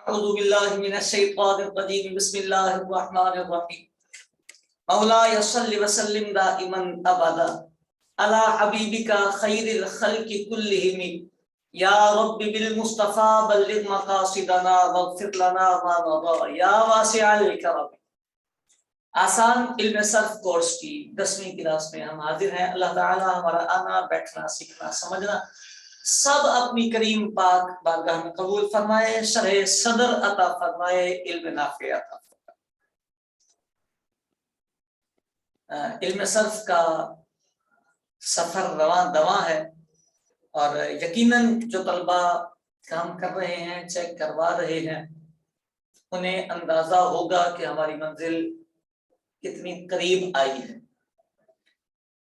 اعوذ باللہ من الشیطان الرجیم بسم اللہ الرحمن الرحیم مولاي صل وسلم دائما ابدا على حبیبک خیر الخلق كلهم یا رب بالمصطفى بلغ مقاصدنا واغفر لنا ما مضى یا واسع الکرم۔ آسان علم صرف کورس کی 10ویں کلاس میں ہم حاضر ہیں۔ اللہ تعالی ہمارا آنا بیٹھنا سیکھنا سمجھنا سب اپنی کریم پاک بارگاہ میں قبول فرمائے، شرح صدر عطا فرمائے، علم نافع عطا فرمائے۔ علم صرف کا سفر رواں دواں ہے اور یقیناً جو طلبہ کام کر رہے ہیں، چیک کروا رہے ہیں، انہیں اندازہ ہوگا کہ ہماری منزل کتنی قریب آئی ہے۔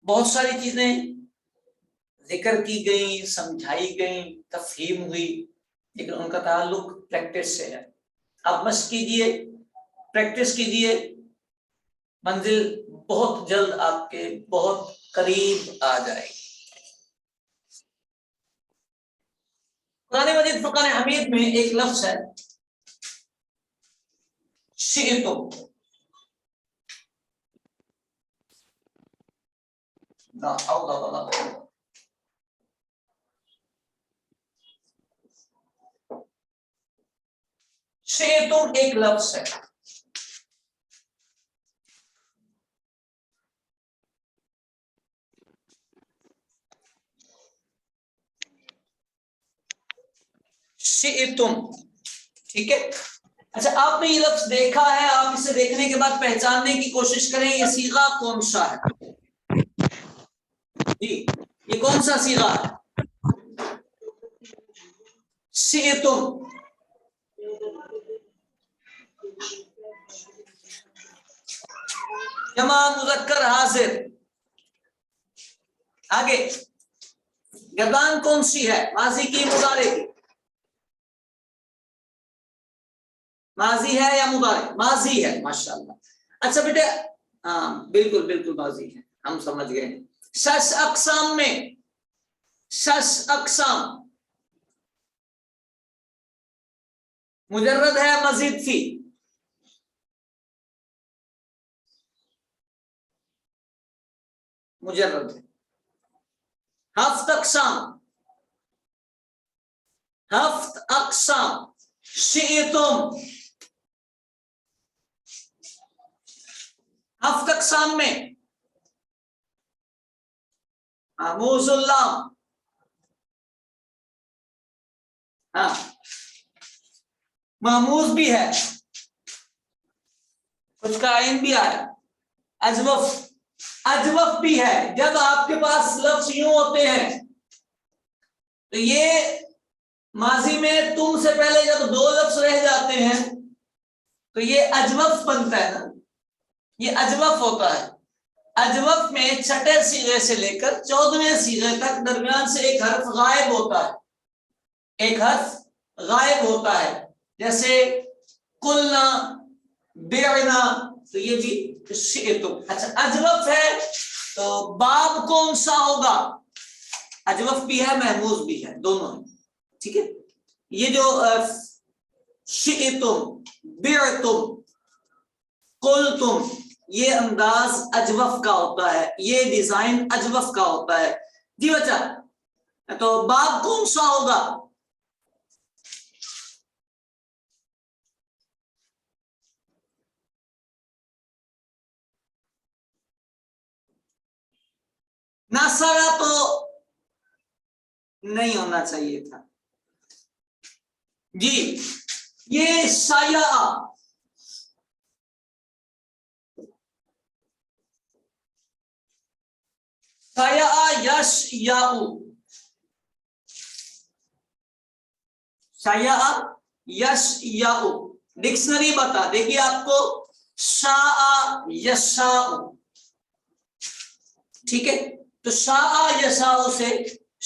بہت ساری چیزیں ذکر کی گئیں، سمجھائی گئیں، تفہیم ہوئی، لیکن ان کا تعلق پریکٹس سے ہے۔ آپ مشق کیجئے، پریکٹس کیجئے، منزل بہت جلد آپ کے بہت قریب آ جائے گی۔ قرآن مجید فرقان حمید میں ایک لفظ ہے شئتم، لا حول ولا قوة۔ شئتم ایک لفظ ہے، شئتم، ٹھیک ہے۔ اچھا، آپ نے یہ لفظ دیکھا ہے، آپ اسے دیکھنے کے بعد پہچاننے کی کوشش کریں یہ صیغہ کون سا ہے؟ جی، یہ کون سا صیغہ ہے؟ شئتم، جمع مذکر حاضر۔ آگے گردان کون سی ہے؟ ماضی کی مضارع کی؟ ماضی ہے یا مضارع؟ ماضی ہے، ماشاءاللہ۔ اچھا بیٹے، ہاں بالکل بالکل ماضی ہے، ہم سمجھ گئے۔ شش اقسام میں، شش اقسام مجرد ہے مزید فی؟ مجرد ہے۔ ہفت اقسام، ہفت اقسام شئتم، ہفت اقسام میں محموز اللہ، ہاں محموز بھی ہے، کچھ کا عین بھی آیا، اجوف، اجوف بھی ہے۔ جب آپ کے پاس لفظ یوں ہوتے ہیں تو یہ ماضی میں تم سے پہلے جب دو لفظ رہ جاتے ہیں تو یہ اجوف بنتا ہے نا، یہ اجوف ہوتا ہے۔ اجوف میں چھٹے صیغے سے لے کر 14ویں صیغے تک درمیان سے ایک حرف غائب ہوتا ہے، ایک حرف غائب ہوتا ہے، جیسے قلنا، بعنا، تو یہ بھی شئتم۔ اچھا، اجوف ہے تو باب کون سا ہوگا؟ اجوف بھی ہے، محموز بھی ہے، دونوں ہیں، ٹھیک ہے۔ یہ جو شئتم، بعتم، قلتم، یہ انداز اجوف کا ہوتا ہے، یہ ڈیزائن اجوف کا ہوتا ہے۔ جی بچہ، تو باب کون سا ہوگا؟ نصرہ تو نہیں ہونا چاہیے تھا جی۔ یہ سایہ، سایہ یش یاؤ، سایہ یش یاؤ، ڈکشنری بتا دے گی آپ کو شاء یشاء، ٹھیک ہے۔ تو شاء یشاء سے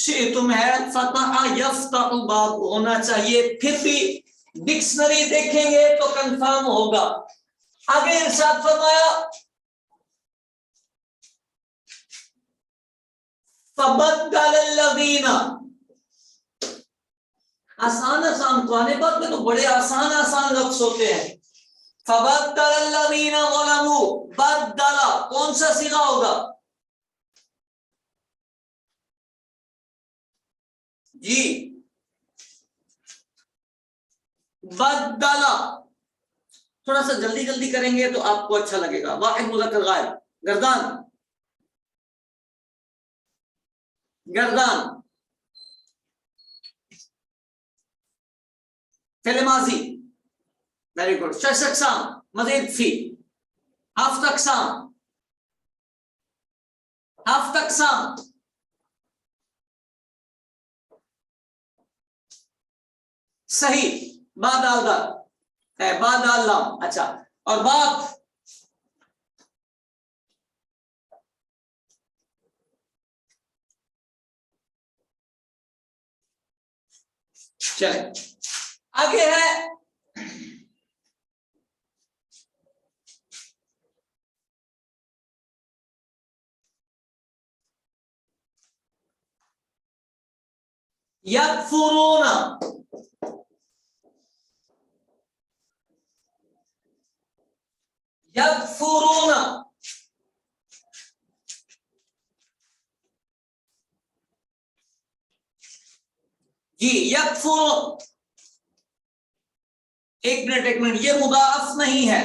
شئتم ہے، فتح یفتح باب ہونا چاہیے، پھر بھی ڈکشنری دیکھیں گے تو کنفرم ہوگا۔ آگے ارشاد فرمایا فبدل الذین، आसान आसान कुरान पाक में तो बड़े आसान आसान लफ्ज होते हैं। फबद्दल अल्लज़ीना ज़लमू, बद्दला कौन सा सीगा होगा जी, बद्दला। थोड़ा सा जल्दी जल्दी करेंगे तो आपको अच्छा लगेगा। वाहिद मुज़क्कर गायब, गर्दान, गर्दान, फेले माजी, वेरी गुड। शश अक़साम, मज़ीद फी, हफ्त अक़साम, हफ्त अक़साम, सही, बाद आल दाल, बाद आल लाम, अच्छा। और बाप, चले आगे है यकफुरूना, यकफुरूना, जी यकफुरून, एक मिनट, ये मुदाफ नहीं है।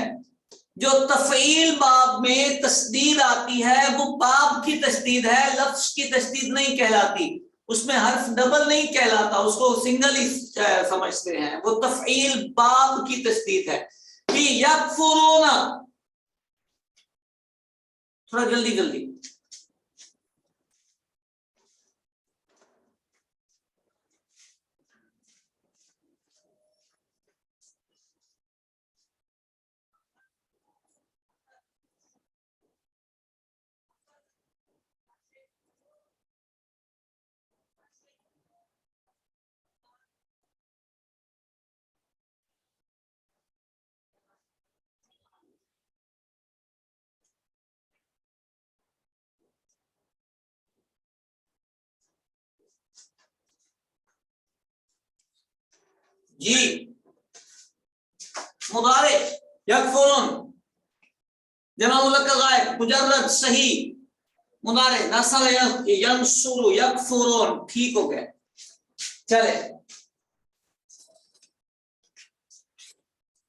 जो तफईल बाब में तस्दीद आती है वो बाब की तस्दीद है, लफ्ज की तस्दीद नहीं कहलाती। उसमें हर्फ डबल नहीं कहलाता, उसको सिंगल ही समझते हैं। वो तफईल बाब की तस्दीद है कि यकफुरूना, थोड़ा जल्दी जल्दी, जी मुदारे यकफुरून, जमा मुज़क्कर गायब, मुजर्रद सही, मुदारे नसर यंसुरु, यकफुरून, ठीक हो गया। चले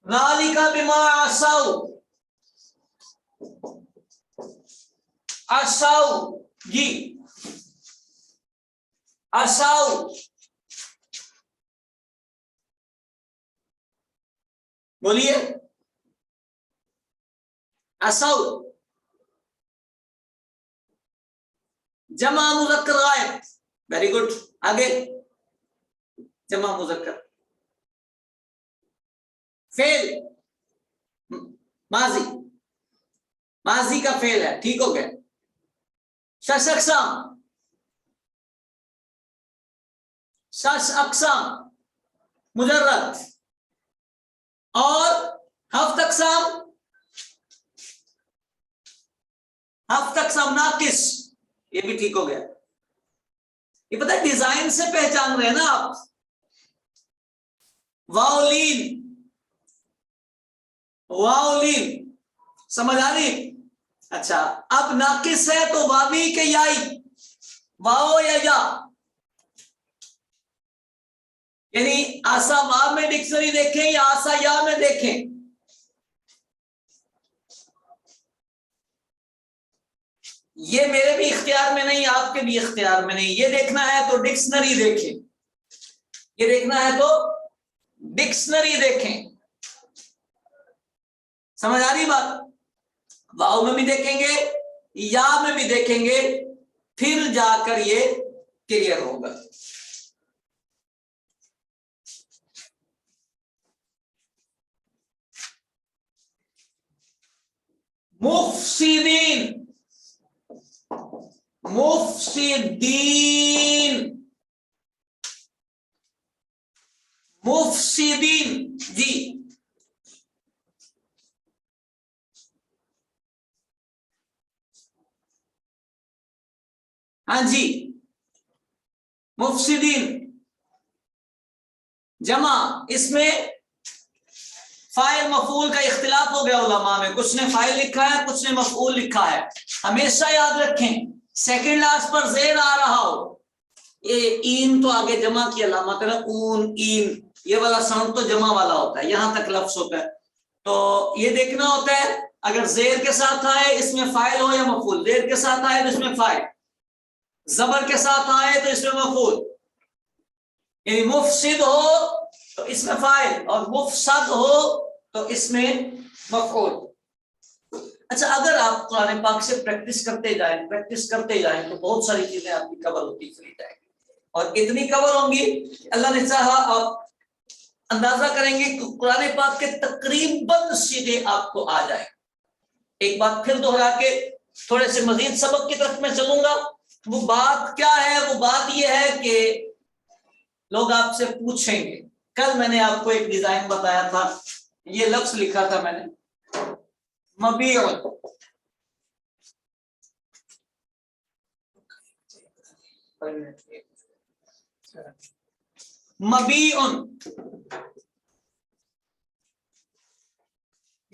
ज़ालिका बिमा असौ, असौ जी, असौ, बोलिए असौ, जमा मुज़क्कर गायब, वेरी गुड। आगे जमा मुज़क्कर, फेल, माजी, माजी का फेल है, ठीक हो गया। शश अक़साम, शश अक़साम मुजर्रद, और हफ्त अक़साम, हफ्त अक़साम नाकिस, ये भी ठीक हो गया। ये पता है डिजाइन से पहचान रहे हैं ना आप, वाओलीन, वाओलीन, समझ आ रही? अच्छा, अब नाकिस है तो वावी के याई, वाओ या या, यानी आसा वाव में डिक्शनरी देखें या आसा या में देखें, ये मेरे भी इख्तियार में नहीं, आपके भी इख्तियार में नहीं। ये देखना है तो डिक्शनरी देखें, ये देखना है तो डिक्शनरी देखें। समझ आ रही बात? वाव में भी देखेंगे, या में भी देखेंगे, फिर जाकर ये क्लियर होगा। मुफसिदीन, मुफसिदीन, मुफसिदीन जी, हाँ जी, मुफसिदीन, जमा, इसमें फाइल मफूल का इख्तिलाफ हो गया उलमा में, कुछ ने फाइल लिखा है, कुछ ने मफूल लिखा है। हमेशा याद रखें सेकंड लास्ट पर जेर आ रहा हो, ये इन तो आगे जमा की अलामत है ना, ऊन इन, ये वाला साउंड तो जमा वाला होता है, यहां तक लफ्ज होता है। तो ये देखना होता है अगर जेर के साथ आए इसमें फाइल हो या मफूल, जेर के साथ आए तो इसमें फाइल, जबर के साथ आए तो इसमें मफूल, यानी मुफसिद हो तो इसमें फाइल और मुफसद हो तो इसमें मफऊल। अच्छा, अगर आप कुरान पाक से प्रैक्टिस करते जाएं तो बहुत सारी चीजें आपकी कवर होती चली जाएंगी, और इतनी कवर होंगी अल्लाह ने चाहा आप अंदाजा करेंगे कि कुरान पाक के तकरीबन सीधे आपको आ जाए। एक बात फिर दोहरा के थोड़े से मजीद सबक की तरफ मैं चलूंगा। वो बात क्या है? वो बात ये है कि लोग आपसे पूछेंगे, कल मैंने आपको एक डिजाइन बताया था, ये लफ्ज लिखा था मैंने, मबीउन, मबीउन,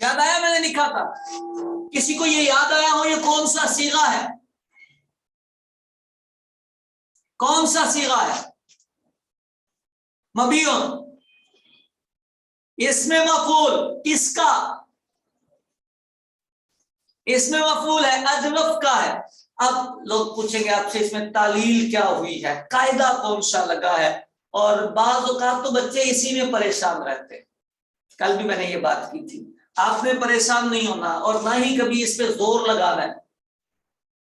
याद आया? मैंने लिखा था, किसी को ये याद आया हो ये कौन सा सीगा है? कौन सा सीगा है? मबीउन, इसमें मफूल किसका? इसमें मफूल है, अजवफ का है। अब लोग पूछेंगे आपसे इसमें तालील क्या हुई है, कायदा कौन सा लगा है, और बाज़ औक़ात तो बच्चे इसी में परेशान रहते हैं। कल भी मैंने ये बात की थी, आपने परेशान नहीं होना और ना ही कभी इस पे जोर लगाना है,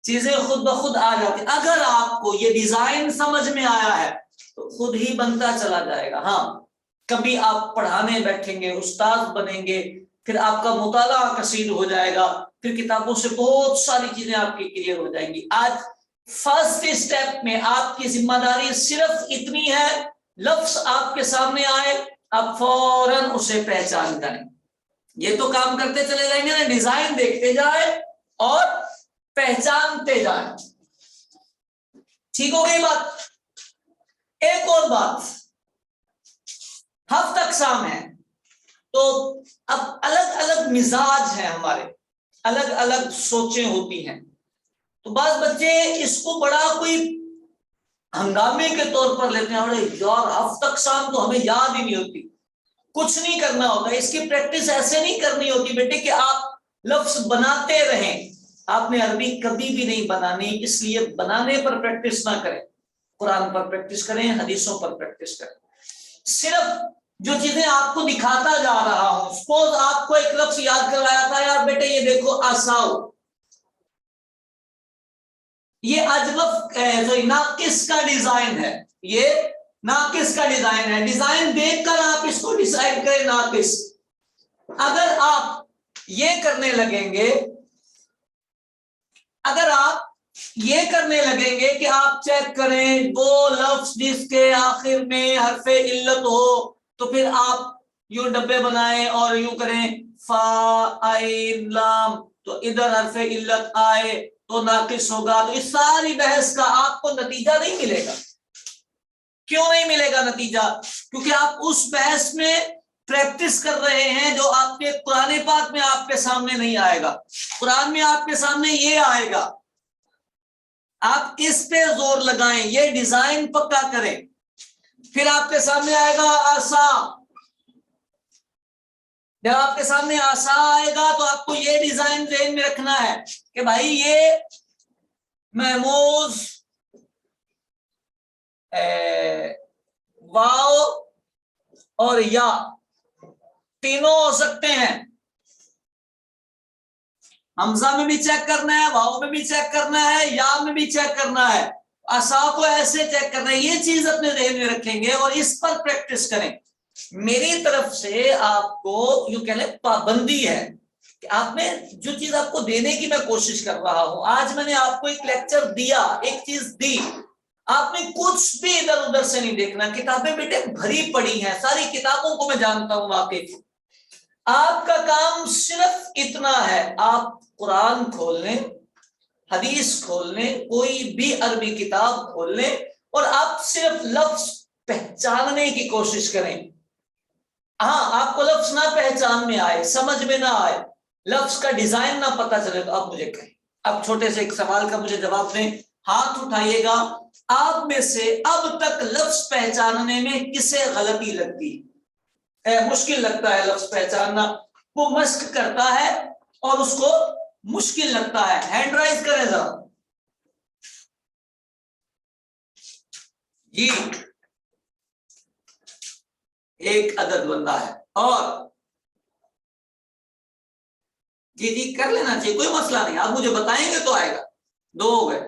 चीजें खुद ब खुद आ जाती। अगर आपको ये डिजाइन समझ में आया है तो खुद ही बनता चला जाएगा। हाँ, कभी आप पढ़ाने बैठेंगे, उस्ताद बनेंगे, फिर आपका मुताला कसीर हो जाएगा, फिर किताबों से बहुत सारी चीजें आपकी क्लियर हो जाएंगी। आज फर्स्ट स्टेप में आपकी जिम्मेदारी सिर्फ इतनी है, लफ्ज आपके सामने आए आप फौरन उसे पहचान जाएं। ये तो काम करते चले जाएंगे ना, डिजाइन देखते जाए और पहचानते जाए। ठीक हो गई बात? एक और बात, हफ्त अक़साम है तो अब अलग अलग मिजाज है हमारे, अलग अलग सोचें होती हैं। तो बाज़ बच्चे इसको बड़ा कोई हंगामे के तौर पर लेते हैं, अरे यार हफ्त अक़साम तो हमें याद ही नहीं होती। कुछ नहीं करना होता, इसकी प्रैक्टिस ऐसे नहीं करनी होती बेटे कि आप लफ्ज बनाते रहें। आपने अरबी कभी भी नहीं बनानी, इसलिए बनाने पर प्रैक्टिस ना करें, कुरान पर प्रैक्टिस करें, हदीसों पर प्रैक्टिस करें। सिर्फ जो चीजें आपको दिखाता जा रहा हूं, सपोज आपको एक लफ्ज याद करवाया था, यार बेटे ये देखो आसाओ, ये अजवफ नाकिस का डिजाइन है, ये नाकिस का डिजाइन है। डिजाइन देखकर आप इसको डिसाइड करें नाकिस। अगर आप ये करने लगेंगे, अगर आप ये करने लगेंगे कि आप चेक करें वो लफ्ज जिसके आखिर में हरफे इल्लत हो, तो फिर आप यूं डब्बे बनाएं और यूं करें फा आइन लाम, तो इधर हरफे इल्लत आए तो नाकिस होगा। तो इस सारी बहस का आपको नतीजा नहीं मिलेगा। क्यों नहीं मिलेगा नतीजा? क्योंकि आप उस बहस में प्रैक्टिस कर रहे हैं जो आपके कुरान पाक में आपके सामने नहीं आएगा। कुरान में आपके सामने ये आएगा, आप इस पे जोर लगाएं, ये डिजाइन पक्का करें, फिर आपके सामने आएगा आसा। जब आपके सामने आसा आएगा तो आपको ये डिजाइन ज़हन में रखना है कि भाई ये महमूज वाव और या तीनों हो सकते हैं। हमजा में भी चेक करना है, वाव में भी चेक करना है, या में भी चेक करना है, आसा को ऐसे चेक करना है। ये चीज अपने ज़हन में रखेंगे और इस पर प्रैक्टिस करें। मेरी तरफ से आपको यूं कह लें पाबंदी है कि आपने जो चीज आपको देने की मैं कोशिश कर रहा हूं, आज मैंने आपको एक लेक्चर दिया, एक चीज दी, आपने कुछ भी इधर उधर से नहीं देखना। किताबें बेटे भरी पड़ी हैं, सारी किताबों को मैं जानता हूं वाकई। आपका काम सिर्फ इतना है, आप कुरान खोल लें, हदीस खोल लें, कोई भी अरबी किताब खोल लें और आप सिर्फ लफ्ज पहचानने की कोशिश करें। हाँ, आपको लफ्ज ना पहचान में आए, समझ में ना आए, लफ्ज का डिजाइन ना पता चले तो आप मुझे कहें। अब छोटे से एक सवाल का मुझे जवाब दें, हाथ उठाइएगा, आप में से अब तक लफ्ज पहचानने में किसे गलती लगती है, मुश्किल लगता है लफ्ज पहचानना, वो मश्क करता है और उसको मुश्किल लगता है, हैंड राइज करें जरा जी। एक अदद बंदा है, और जी जी कर लेना चाहिए, कोई मसला नहीं, आप मुझे बताएंगे तो आएगा। दो हो गए।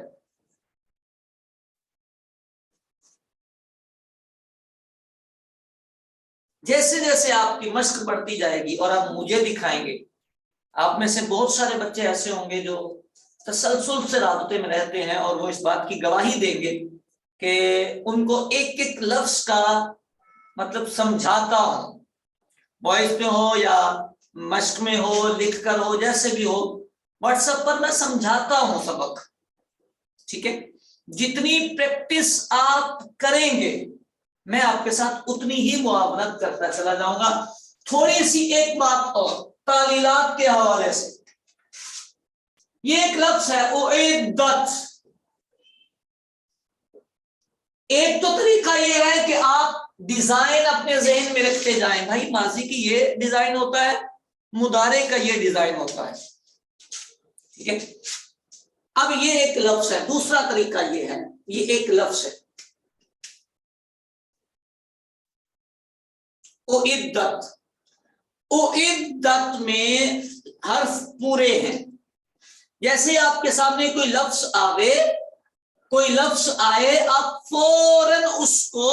जैसे जैसे आपकी मश्क बढ़ती जाएगी और आप मुझे दिखाएंगे, आप में से बहुत सारे बच्चे ऐसे होंगे जो तसलसल से राबते में रहते हैं और वो इस बात की गवाही देंगे कि उनको एक एक लफ्ज का मतलब समझाता हूं, वॉइस पे हो या मश्क में हो, लिख कर हो, जैसे भी हो, व्हाट्सएप पर मैं समझाता हूं सबक, ठीक है। जितनी प्रैक्टिस आप करेंगे मैं आपके साथ उतनी ही मुआवनत करता चला जाऊंगा। थोड़ी सी एक बात और तालीलात के हवाले से, ये एक लफ्ज है उइद्दत। एक तो तरीका ये है कि आप डिजाइन अपने जहन में रखते जाएं, भाई माजी की ये डिजाइन होता है, मुदारे का ये डिजाइन होता है, ठीक है। अब ये एक लफ्ज है। दूसरा तरीका ये है, ये एक लफ्ज है उइद्दत। उइद्दत में हर्फ पूरे हैं। जैसे आपके सामने कोई लफ्ज आवे, कोई लफ्ज आए, आप फौरन उसको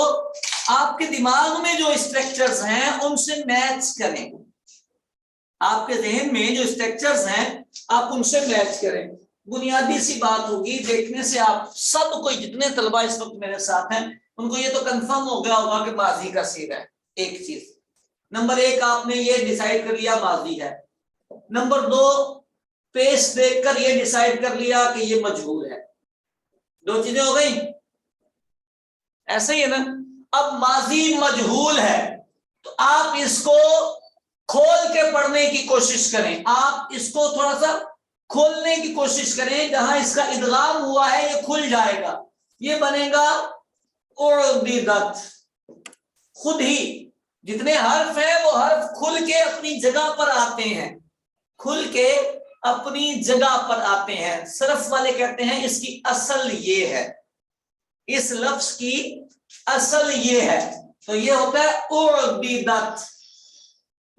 आपके दिमाग में जो स्ट्रक्चर्स हैं उनसे मैच करें, आपके जहन में जो स्ट्रक्चर्स हैं आप उनसे मैच करें। बुनियादी सी बात होगी, देखने से आप सब कोई जितने तलबा इस वक्त मेरे साथ हैं उनको ये तो कंफर्म हो गया होगा कि माजी का सीगा है। एक चीज, नंबर एक, आपने ये डिसाइड कर लिया माजी है। नंबर दो, पेश देखकर ये डिसाइड कर लिया कि ये मजबूर है। दो चीजें हो गई, ऐसे ही है ना। अब माजी मजहूल है तो आप इसको खोल के पढ़ने की कोशिश करें, आप इसको थोड़ा सा खोलने की कोशिश करें, जहां इसका इदगाम हुआ है ये खुल जाएगा, ये बनेगा उर्दिदत। खुद ही जितने हर्फ हैं वो हर्फ खुल के अपनी जगह पर आते हैं, खुल के अपनी जगह पर आते हैं। सरफ वाले कहते हैं इसकी असल ये है, इस लफ्ज की असल ये है, तो ये होता है उर्दिदत।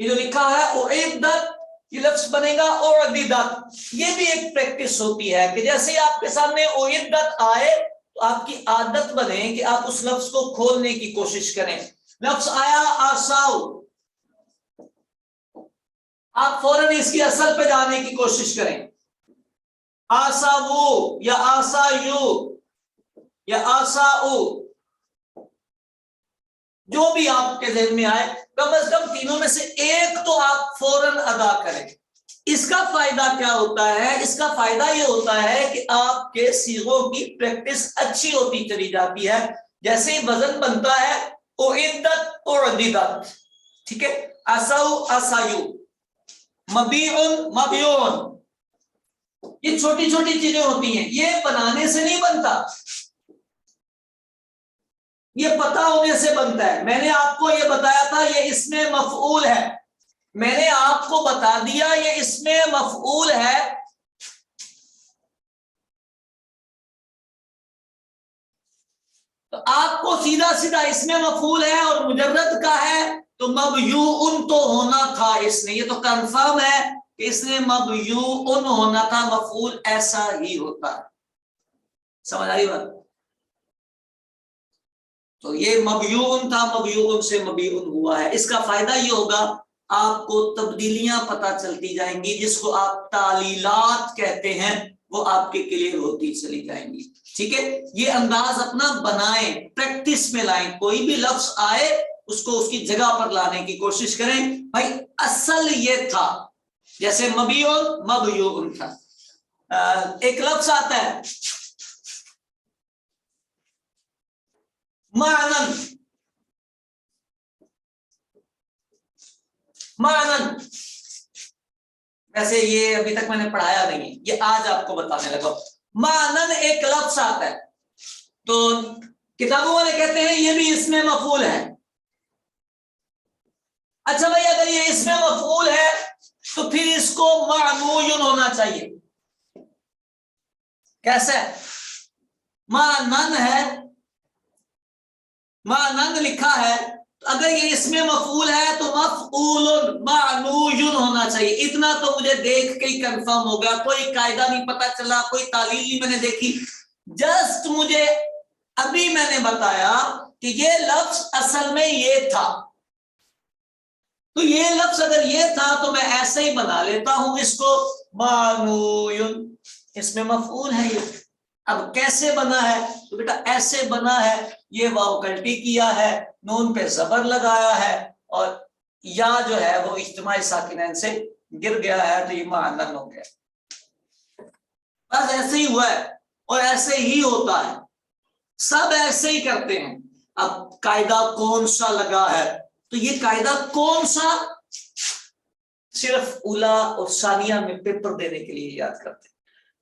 ये जो लिखा है उइद्दत, ये लफ्ज बनेगा उर्दिदत। ये भी एक प्रैक्टिस होती है कि जैसे आपके सामने उइद्दत आए तो आपकी आदत बने कि आप उस लफ्ज को खोलने की कोशिश करें। लफ्ज आया आसाउ, आप फौरन इसकी असल पे जाने की कोशिश करें। आसावु या आसायु या आसाउ, जो भी आपके ज़हन में आए, कम से कम तीनों में से एक तो आप फौरन अदा करें। इसका फायदा क्या होता है? इसका फायदा ये होता है कि आपके सीगों की प्रैक्टिस अच्छी होती चली जाती है। जैसे ही वजन बनता है उइद्दत उर्दिदत, ठीक है। असाउ असायु, मबीउन मबीउन, ये छोटी छोटी चीजें होती हैं, ये बनाने से नहीं बनता, ये पता होने से बनता है। मैंने आपको ये बताया था ये इसमें मफऊल है, मैंने आपको बता दिया ये इसमें मफऊल है, तो आपको सीधा सीधा इसमें मफऊल है और मुजर्रद का है तो मबयूउन तो होना था इसने, ये तो कंफर्म है कि इसने मबयूउन होना था, मफऊल ऐसा ही होता है। समझ आई बात? तो ये मबयूउन था, मबयूउन से मबीउन हुआ है। इसका फायदा ये होगा आपको तब्दीलियां पता चलती जाएंगी, जिसको आप तालीलात कहते हैं, वो आपके क्लियर होती चली जाएंगी, ठीक है। ये अंदाज अपना बनाएं, प्रैक्टिस में लाएं, कोई भी लफ्ज आए उसको उसकी जगह पर लाने की कोशिश करें। भाई असल ये था, जैसे मबीउन मबयूउन था। एक लफ्ज आता है मानन, मानन, वैसे ये अभी तक मैंने पढ़ाया नहीं है, ये आज आपको बताने लगा। मानन एक लफ्ज आता है, तो किताबों वाले कहते हैं ये भी इसमें मफूल है। अच्छा भाई, अगर ये इसमें मफूल है तो फिर इसको मानूयुन होना चाहिए। कैसे? मानन है, मानन लिखा है, तो अगर ये इसमें मफूल है तो मफऊलुन मानूयुन होना चाहिए। इतना तो मुझे देख के ही कंफर्म हो गया, कोई कायदा नहीं पता चला, कोई तालील नहीं मैंने देखी, जस्ट मुझे अभी मैंने बताया कि ये लफ्ज असल में ये था, तो ये लफ्ज अगर ये था तो मैं ऐसे ही बना लेता हूं इसको मानूयुन, इसमें मफऊल है ये। अब कैसे बना है? तो बेटा ऐसे बना है, ये वाव कल्टी किया है, नून पे जबर लगाया है, और या जो है वो इज्तिमाई साकिनैन से गिर गया है, तो ये मानन हो गया। बस ऐसे ही हुआ है और ऐसे ही होता है, सब ऐसे ही करते हैं। अब कायदा कौन सा लगा है? तो ये कायदा कौन सा, सिर्फ उला और सानिया में पेपर देने के लिए याद करते हैं।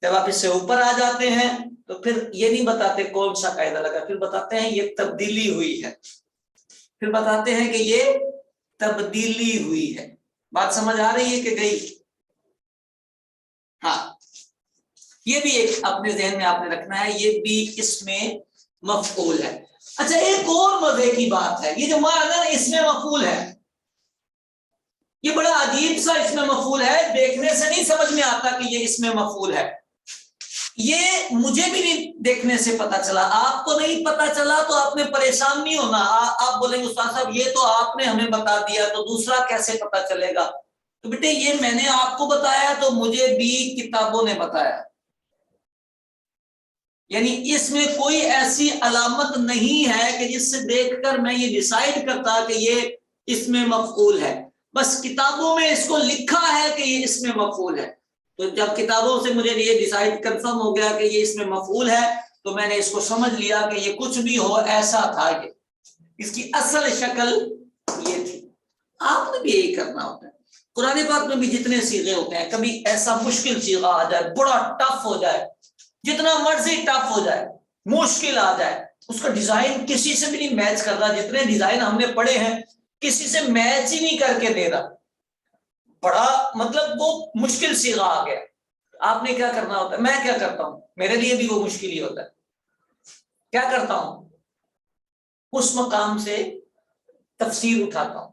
जब आप इससे ऊपर आ जाते हैं तो फिर ये नहीं बताते कौन सा कायदा लगा, फिर बताते हैं ये तब्दीली हुई है, फिर बताते हैं कि ये तब्दीली हुई है। बात समझ आ रही है कि गई? हाँ, ये भी एक अपने ज़हन में आपने रखना है, ये भी इसमें मफऊल है। अच्छा, एक और मजे की बात है, ये जो मानन इसमें मफऊल है, ये बड़ा अजीब सा इसमें मफऊल है, देखने से नहीं समझ में आता कि ये इसमें मफऊल है। ये मुझे भी नहीं देखने से पता चला, आपको नहीं पता चला तो आपने परेशान नहीं होना। आप बोलेंगे उस्ताद साहब ये तो आपने हमें बता दिया, तो दूसरा कैसे पता चलेगा? तो बेटे ये मैंने आपको बताया तो मुझे भी किताबों ने बताया, यानी इसमें कोई ऐसी अलामत नहीं है कि जिससे देखकर मैं ये डिसाइड करता कि ये इसमें मफऊल है। बस किताबों में इसको लिखा है कि ये इसमें मफऊल है, तो जब किताबों से मुझे ये डिसाइड कंफर्म हो गया कि ये इसमें मफऊल है, तो मैंने इसको समझ लिया कि ये कुछ भी हो ऐसा था, ये इसकी असल शक्ल ये थी। आपने भी यही करना होता है। कुरान पाक में भी जितने सीगे होते हैं, कभी ऐसा मुश्किल सीगा आ जाए, बड़ा टफ हो जाए, जितना मर्जी टफ हो जाए, मुश्किल आ जाए, उसका डिजाइन किसी से भी नहीं मैच कर रहा, जितने डिजाइन हमने पढ़े हैं किसी से मैच ही नहीं करके दे रहा, बड़ा मतलब वो मुश्किल सीगा आ गया, आपने क्या करना होता है? मैं क्या करता हूं, मेरे लिए भी वो मुश्किल ही होता है। क्या करता हूं? उस मकाम से तफसीर उठाता हूं,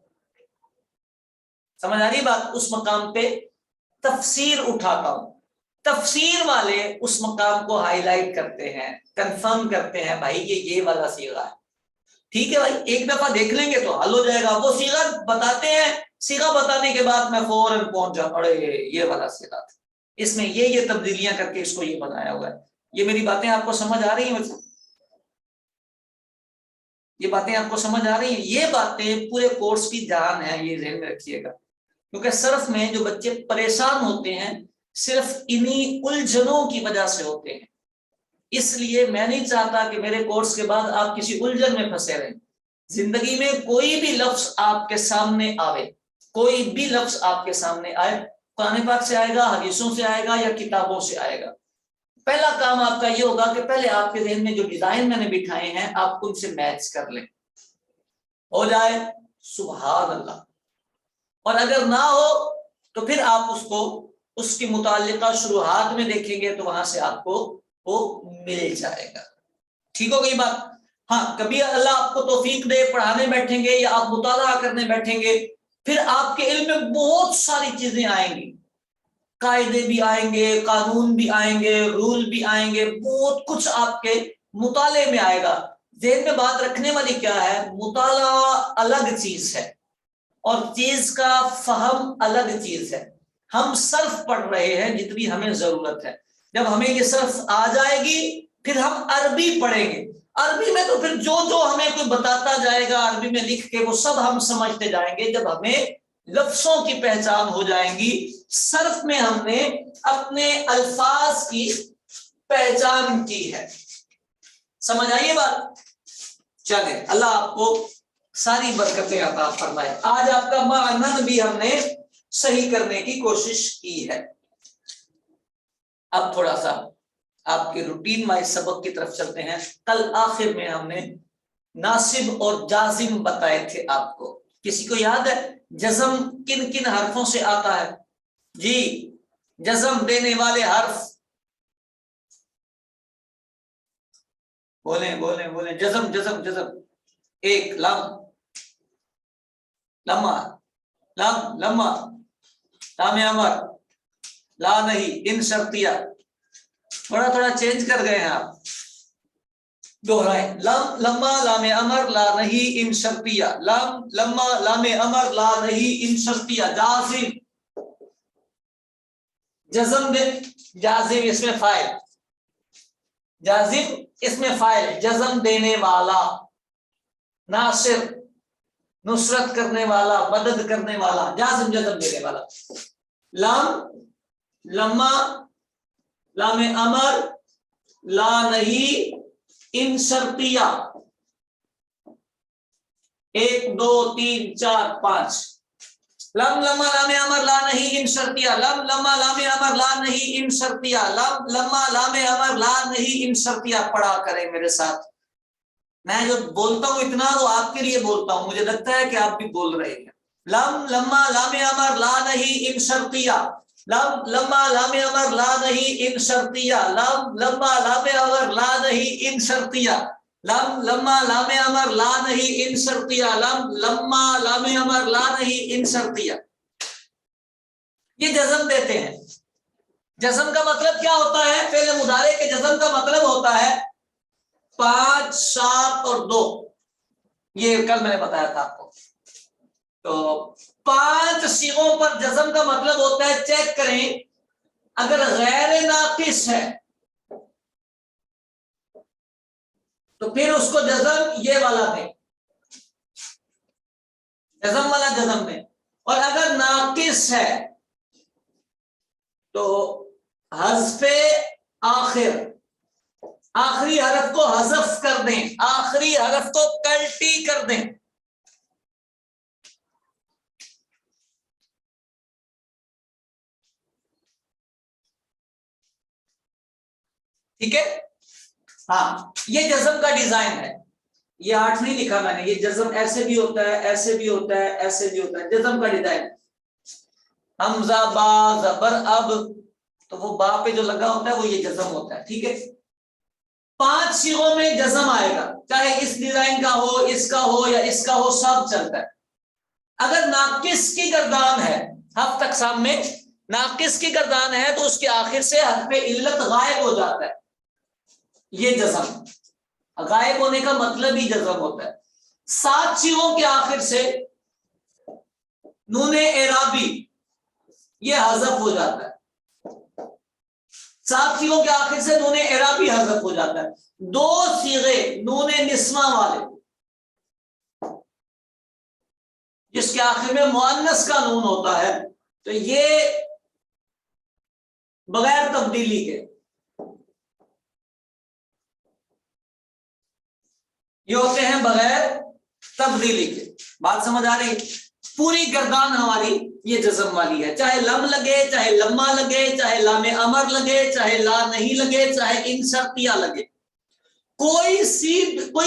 समझ आ रही बात? उस मकाम पे तफसीर उठाता हूं, तफसीर वाले उस मकाम को हाईलाइट करते हैं, कंफर्म करते हैं भाई ये वाला सीगा है, ठीक है भाई, एक दफा देख लेंगे तो हल हो जाएगा। वो सीगा बताते हैं, सीगा बताने के बाद मैं फौरन पहुंच जाऊं, अरे ये वाला सीगा था, इसमें ये तब्दीलियां करके इसको ये बनाया हुआ है। ये मेरी बातें आपको समझ आ रही हैं? मतलब ये बातें आपको समझ आ रही हैं? ये बातें पूरे कोर्स की जान है, ये ध्यान में रखिएगा, क्योंकि सर्फ में जो बच्चे परेशान होते हैं सिर्फ इन्हीं उलझनों की वजह से होते हैं। इसलिए मैं नहीं चाहता कि मेरे कोर्स के बाद आप किसी उलझन में फंसे रहें। जिंदगी में कोई भी लफ्ज आपके सामने आवे, कोई भी लफ्ज आपके सामने आए, कुरान पाक से आएगा, हदीसों से आएगा या किताबों से आएगा, पहला काम आपका ये होगा कि पहले आपके ज़हन में जो डिजाइन मैंने बिठाए हैं आप उनसे मैच कर लें, हो जाए सुभान अल्लाह, और अगर ना हो तो फिर आप उसको उसकी मुताल्लिका शुरुआत में देखेंगे तो वहां से आपको वो मिल जाएगा। ठीक हो गई बात? हाँ, कभी अल्लाह आपको तौफीक दे, पढ़ाने बैठेंगे या आप मुताला करने बैठेंगे, फिर आपके इल्म में बहुत सारी चीजें आएंगी, कायदे भी आएंगे, कानून भी आएंगे, रूल भी आएंगे, बहुत कुछ आपके मुताले में आएगा। ज़हन में बात रखने वाली क्या है, मुताला अलग चीज है और चीज का फहम अलग चीज है। हम सर्फ पढ़ रहे हैं जितनी हमें जरूरत है, जब हमें ये सर्फ आ जाएगी फिर हम अरबी पढ़ेंगे। अरबी में तो फिर जो जो हमें कोई बताता जाएगा अरबी में लिख के वो सब हम समझते जाएंगे। जब हमें लफ्जों की पहचान हो जाएंगी, सर्फ में हमने अपने अल्फाज की पहचान की है। समझ आइए बात? चले, अल्लाह आपको ساری برکتیں عطا فرمائے. آج آپ کا معنن بھی ہم نے صحیح کرنے کی کوشش کی ہے. اب تھوڑا سا آپ کے روٹین وائز سبق کی طرف چلتے ہیں. کل آخر میں ہم نے ناصب اور جازم بتائے تھے آپ کو. کسی کو یاد ہے جزم کن کن حرفوں سے آتا ہے؟ جی جزم دینے والے حرف بولیں بولیں بولیں. جزم جزم جزم. ایک لم، لما، لم لما، لام امر، لا نہیں، ان شرطیہ. تھوڑا تھوڑا چینج کر گئے ہیں آپ. دوہرائیں. لم لما لام امر لا نہیں ان شرطیہ. لم لما لام امر لا نہیں ان شرطیہ. جازم، جزم دے، جازم اس میں فاعل، جازم اس میں فاعل، جزم دینے والا. ناصر نصرت کرنے والا، مدد کرنے والا. جازم جزم دینے والا. لم لما لام امر لا نہیں ان شرطیہ. 1 2 3 4 5. لم لما لام امر لا نہیں ان شرطیہ. لم لما لام امر لا نہیں ان شرطیہ. لم لما لام امر لا نہیں ان شرطیہ. پڑھا کریں میرے ساتھ. میں جو بولتا ہوں اتنا وہ آپ کے لیے بولتا ہوں، مجھے لگتا ہے کہ آپ بھی بول رہے ہیں. لم لما لام امر لا نہیں ان شرطیہ. لم لما لام امر لا نہیں ان شرطیہ. لم لما لام امر لا نہیں ان شرطیہ. لم لما لام امر لا نہیں ان شرطیہ. لم لما لام امر لا نہیں ان شرطیہ. یہ جزم دیتے ہیں. جزم کا مطلب کیا ہوتا ہے؟ فعل مضارع کے جزم کا مطلب ہوتا ہے 5 7 اور 2. یہ کل میں نے بتایا تھا آپ کو. تو 5 صیغوں پر جزم کا مطلب ہوتا ہے، چیک کریں، اگر غیر ناقص ہے تو پھر اس کو جزم یہ والا دیں، جزم والا جزم دیں. اور اگر ناقص ہے تو حذف آخر، آخری حرف کو حذف کر دیں، آخری حرف کو کلٹی کر دیں. ٹھیک ہے. ہاں یہ جزم کا ڈیزائن ہے. یہ 8 نہیں لکھا میں نے. یہ جزم ایسے بھی ہوتا ہے، ایسے بھی ہوتا ہے، ایسے بھی ہوتا ہے. جزم کا ڈیزائن حمزہ با زبر اب، تو وہ با پہ جو لگا ہوتا ہے وہ یہ جزم ہوتا ہے. ٹھیک ہے. 5 صیغوں میں جزم آئے گا، چاہے اس ڈیزائن کا ہو، اس کا ہو یا اس کا ہو، سب چلتا ہے. اگر ناقص کی گردان ہے، ہفت اقسام میں ناقص کی گردان ہے تو اس کے آخر سے حرف علت غائب ہو جاتا ہے. یہ جزم، غائب ہونے کا مطلب ہی جزم ہوتا ہے. 7 صیغوں کے آخر سے نون اعرابی یہ حذف ہو جاتا ہے. 7 صیغوں کے آخر سے نون اعرابی حذف ہو جاتا ہے. 2 صیغے نون نسواں والے جس کے آخر میں مؤنث کا نون ہوتا ہے، تو یہ بغیر تبدیلی کے، یہ ہوتے ہیں بغیر تبدیلی کے. بات سمجھ آ رہی؟ پوری گردان ہماری یہ جزم والی ہے، چاہے لم لگے، چاہے لما لگے، چاہے لام امر لگے، چاہے لا نہیں لگے، چاہے ان شرطیہ لگے. کوئی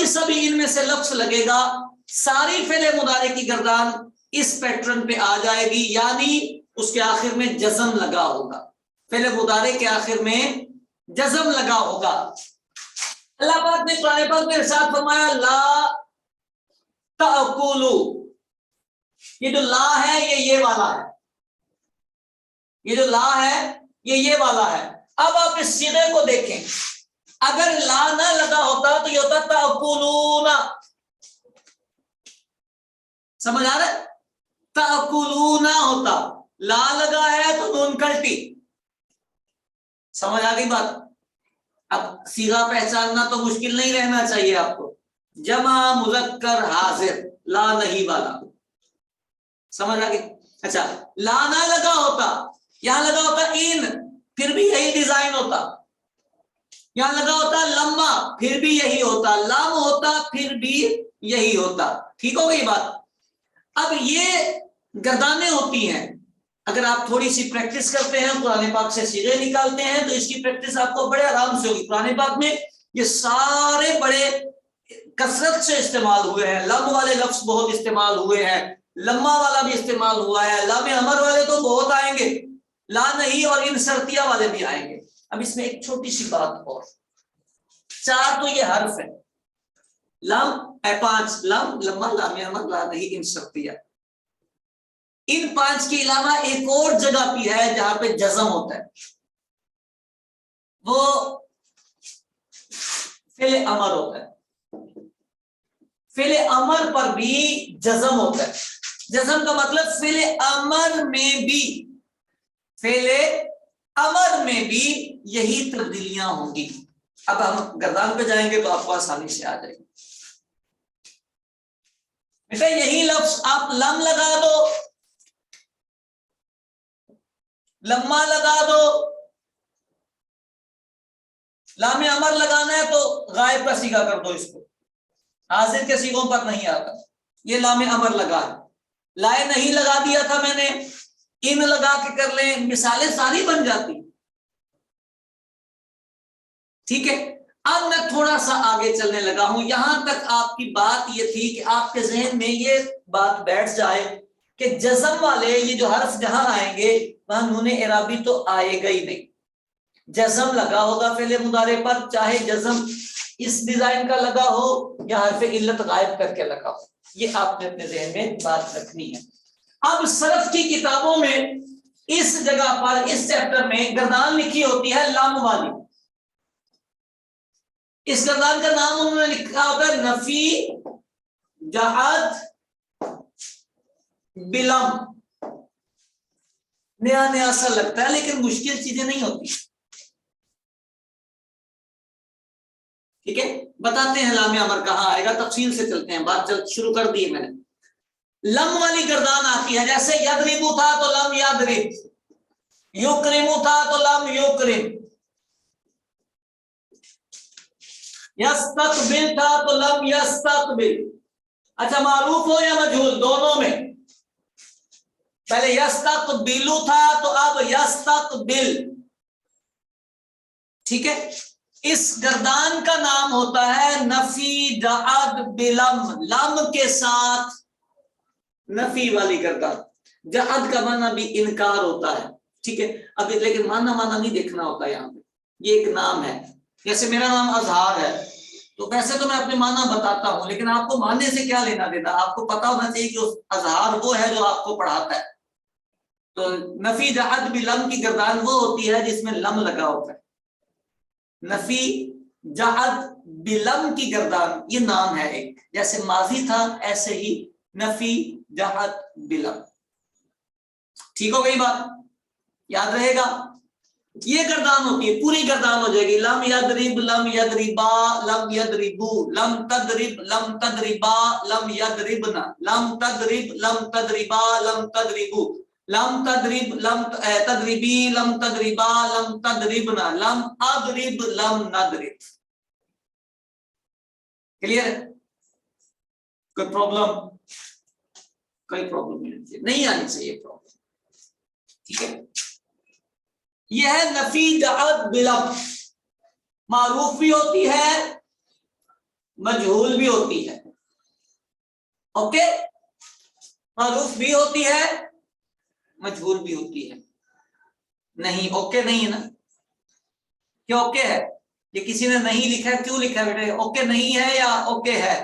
سا بھی ان میں سے لفظ لگے گا، ساری فعل مضارع کی گردان اس پیٹرن پہ آ جائے گی، یعنی اس کے آخر میں جزم لگا ہوگا. فعل مضارع کے آخر میں جزم لگا ہوگا. اللہ پاک نے قرآن پاک میں ارشاد فرمایا لا تأکلوا. یہ جو لا ہے یہ والا ہے، یہ جو لا ہے یہ والا ہے. اب آپ اس صیغے کو دیکھیں، اگر لا نہ لگا ہوتا تو یہ ہوتا تأکلون. سمجھ آ رہا ہے؟ تأکلون ہوتا. لا لگا ہے تو نون کلٹی. سمجھ آ گئی بات؟ اب صیغہ پہچاننا تو مشکل نہیں رہنا چاہیے آپ کو. جمع مذکر حاضر، لا نہیں والا. سمجھ آ گئی؟ اچھا لا نہ لگا ہوتا، یہاں لگا ہوتا ان، پھر بھی یہی ڈیزائن ہوتا. یہاں لگا ہوتا لما، پھر بھی یہی ہوتا. لام ہوتا، پھر بھی یہی ہوتا. ٹھیک ہو گئی بات. اب یہ گردانیں ہوتی ہیں, اگر آپ تھوڑی سی پریکٹس کرتے ہیں, قرآن پاک سے صیغے نکالتے ہیں, تو اس کی پریکٹس آپ کو بڑے آرام سے ہوگی. قرآن پاک میں یہ سارے بڑے کثرت سے استعمال ہوئے ہیں. لم والے لفظ بہت استعمال ہوئے ہیں, لما والا بھی استعمال ہوا ہے, لام امر والے تو بہت آئیں گے, لا نہیں اور ان شرطیہ والے بھی آئیں گے. اب اس میں ایک چھوٹی سی بات اور, 4 تو یہ حرف ہے, لم 5 لم لما لام امر لا نہیں ان شرطیہ. ان 5 کے علاوہ ایک اور جگہ بھی ہے جہاں پہ جزم ہوتا ہے, وہ فعل امر ہوتا ہے. فعل امر پر بھی جزم ہوتا ہے. جزم کا مطلب فعل امر میں بھی, فعل امر میں بھی یہی تبدیلیاں ہوں گی. اب ہم گردان پہ جائیں گے تو آپ کو آسانی سے آ جائے گی. بیٹا یہی لفظ آپ لم لگا دو, لما لگا دو, لام امر لگانا ہے تو غائب کا صیغہ کر دو اس کو, حاضر کے صیغوں پر نہیں آتا. یہ لام امر لگا ہے, لائے نہیں لگا دیا تھا میں نے, ان لگا کے کر لیں, مثالیں ساری بن جاتی. ٹھیک ہے, اب میں تھوڑا سا آگے چلنے لگا ہوں. یہاں تک آپ کی بات یہ تھی کہ آپ کے ذہن میں یہ بات بیٹھ جائے کہ جزم والے یہ جو حرف جہاں آئیں گے وہاں نون اعرابی تو آئے گا ہی نہیں. جزم لگا ہوگا فعل مضارع پر, چاہے جزم اس ڈیزائن کا لگا ہو یا حرف علت غائب کر کے لگا ہو. یہ آپ نے اپنے ذہن میں بات رکھنی ہے. اب صرف کی کتابوں میں اس جگہ پر, اس چیپٹر میں گردان لکھی ہوتی ہے لام والی. اس گردان کا نام انہوں نے لکھا ہوتا ہے نفی جہاد بلم. نیا نیا سا لگتا ہے لیکن مشکل چیزیں نہیں ہوتی. ٹھیک ہے, بتاتے ہیں لام امر کہاں آئے گا, تفصیل سے چلتے ہیں, بات شروع کر دی میں نے. لم والی گردان آتی ہے, جیسے یضربو تھا تو لم یضرب, یکرمو تھا تو لم یکرم, یستقبل تھا تو لم یستقبل. اچھا معروف ہو یا مجہول, دونوں میں. پہلے یستقبلو تھا تو اب یستقبل. ٹھیک ہے, اس گردان کا نام ہوتا ہے نفی جعد بلم, لم کے ساتھ نفی والی گردان. جعد کا معنی بھی انکار ہوتا ہے. ٹھیک ہے, اب لیکن معنی نہیں دیکھنا ہوتا یہاں پہ. یہ ایک نام ہے, جیسے میرا نام اظہار ہے, تو ویسے تو میں اپنے معنی بتاتا ہوں, لیکن آپ کو معنی سے کیا لینا دینا, آپ کو پتا ہونا چاہیے کہ اظہار وہ ہے جو آپ کو پڑھاتا ہے. تو نفی جعد بلم کی گردان وہ ہوتی ہے جس میں لم لگا ہوتا ہے. نفی جعد بلم کی گردان یہ نام ہے ایک, جیسے ماضی تھا ایسے ہی نفی جعد بلم. ٹھیک ہو گئی بات, یاد رہے گا. یہ گردان ہوتی ہے, پوری گردان ہو جائے گی. لم یضرب لم یضربا لم یضربو, لم تضرب لم تضربا لم یضربنا, لم تضرب لم تضربا لم تضربو, لم تضرب لم تضربی لم تضربا لم تضربنا, لم اضرب لم نضرب. کلیئر ہے؟ کوئی پرابلم؟ کوئی پرابلم نہیں آنی چاہیے پرابلم. ٹھیک ہے, یہ ہے نفی جعد بلم. معروف بھی ہوتی ہے, مجہول بھی ہوتی ہے. اوکے, معروف بھی ہوتی ہے, مجہول بھی ہوتی ہے. نہیں اوکے نہیں ہے نا, کیا اوکے ہے؟ یہ کسی نے نہیں لکھا ہے, کیوں لکھا ہے بیٹے؟ اوکے نہیں ہے یا اوکے ہے؟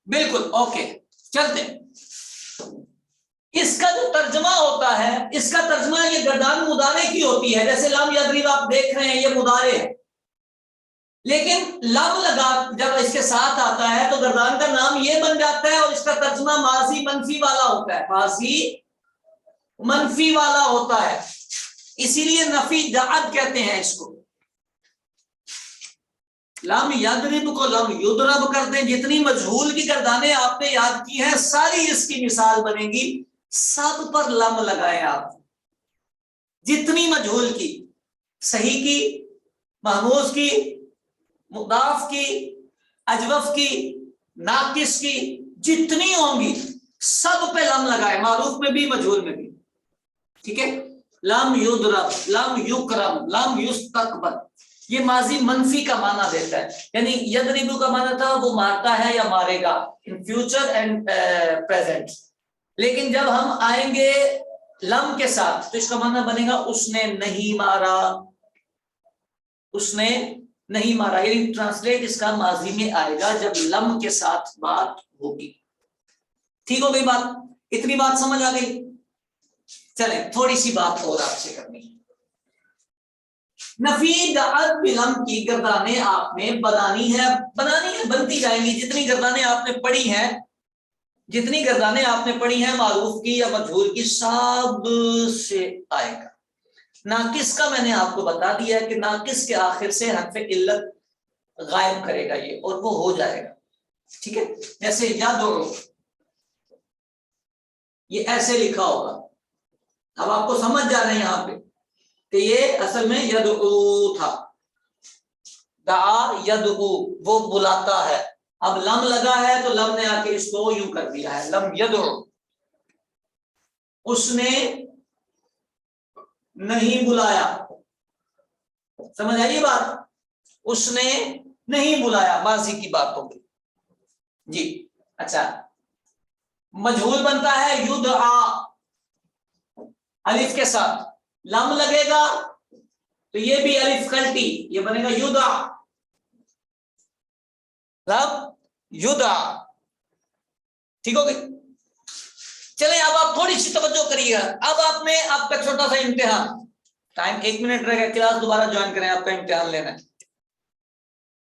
بالکل اوکے. چلتے اس کا جو ترجمہ ہوتا ہے, اس کا ترجمہ یہ گردان مضارع کی ہوتی ہے. جیسے لم یضرب آپ دیکھ رہے ہیں, یہ مضارع ہے, لیکن لم لگا جب اس کے ساتھ آتا ہے تو گردان کا نام یہ بن جاتا ہے, اور اس کا ترجمہ ماضی منفی والا ہوتا ہے. ماضی منفی والا ہوتا ہے, اسی لیے نفی جعد کہتے ہیں اس کو. لم یضرب کو لم یضرب کر دیں. جتنی مجہول کی گردانیں آپ نے یاد کی ہیں ساری اس کی مثال بنے گی. سب پر لم لگائیں آپ. जितनी मजहूल की, सही की, महमूज की, मुदाफ की, अजवफ की, नाकिस की, जितनी होंगी सब पे लम लगाए, मारूफ में भी मजहूल में भी। ठीक है, लम युदरब, लम युकरम, लम युस्तकबर, ये माजी मनफी का माना देता है, यानी यदरिबु का माना था वो मारता है या मारेगा इन फ्यूचर एंड प्रेजेंट। लेकिन जब हम आएंगे लम के साथ तो इसका माना बनेगा उसने नहीं मारा, उसने नहीं मारा, यानी ट्रांसलेट इसका माजी में आएगा जब लम के साथ बात होगी। ठीक हो गई बात, इतनी बात समझ आ गई। चले थोड़ी सी बात और आपसे करनी है। नफी दाअत बिलम की गर्दानें आपने बनानी है, बनती जाएंगी, जितनी गर्दानें आपने पढ़ी हैं, जितनी गर्दानें आपने पढ़ी हैं मारूफ की या मजहूल की, सब से आएगा। नाकिस का मैंने आपको बता दिया कि नाकिस के आखिर से हर्फ इल्लत गायब करेगा ये, और वो हो जाएगा। ठीक है, जैसे यदउ, ये ऐसे लिखा होगा, अब आपको समझ जा रहे हैं यहां पे कि ये असल में यदउ था, दा यदउ, वो बुलाता है। अब लम लगा है तो लम ने आके इसको यूं कर दिया है, लम यदउ, उसने नहीं बुलाया। समझ आई बात, उसने नहीं बुलाया, माजी की बात होगी जी। अच्छा, मजहूल बनता है युदआ, अलिफ के साथ लम लगेगा तो ये भी अलिफ कल्टी, ये बनेगा युदा, लम युदा। ठीक हो गई। चले अब आप थोड़ी सी तवज्जो करिएगा। अब आपने आपका छोटा सा इम्तिहान, टाइम 1 मिनट रहेगा, क्लास दोबारा ज्वाइन करें, आपका इम्तिहान लेना है।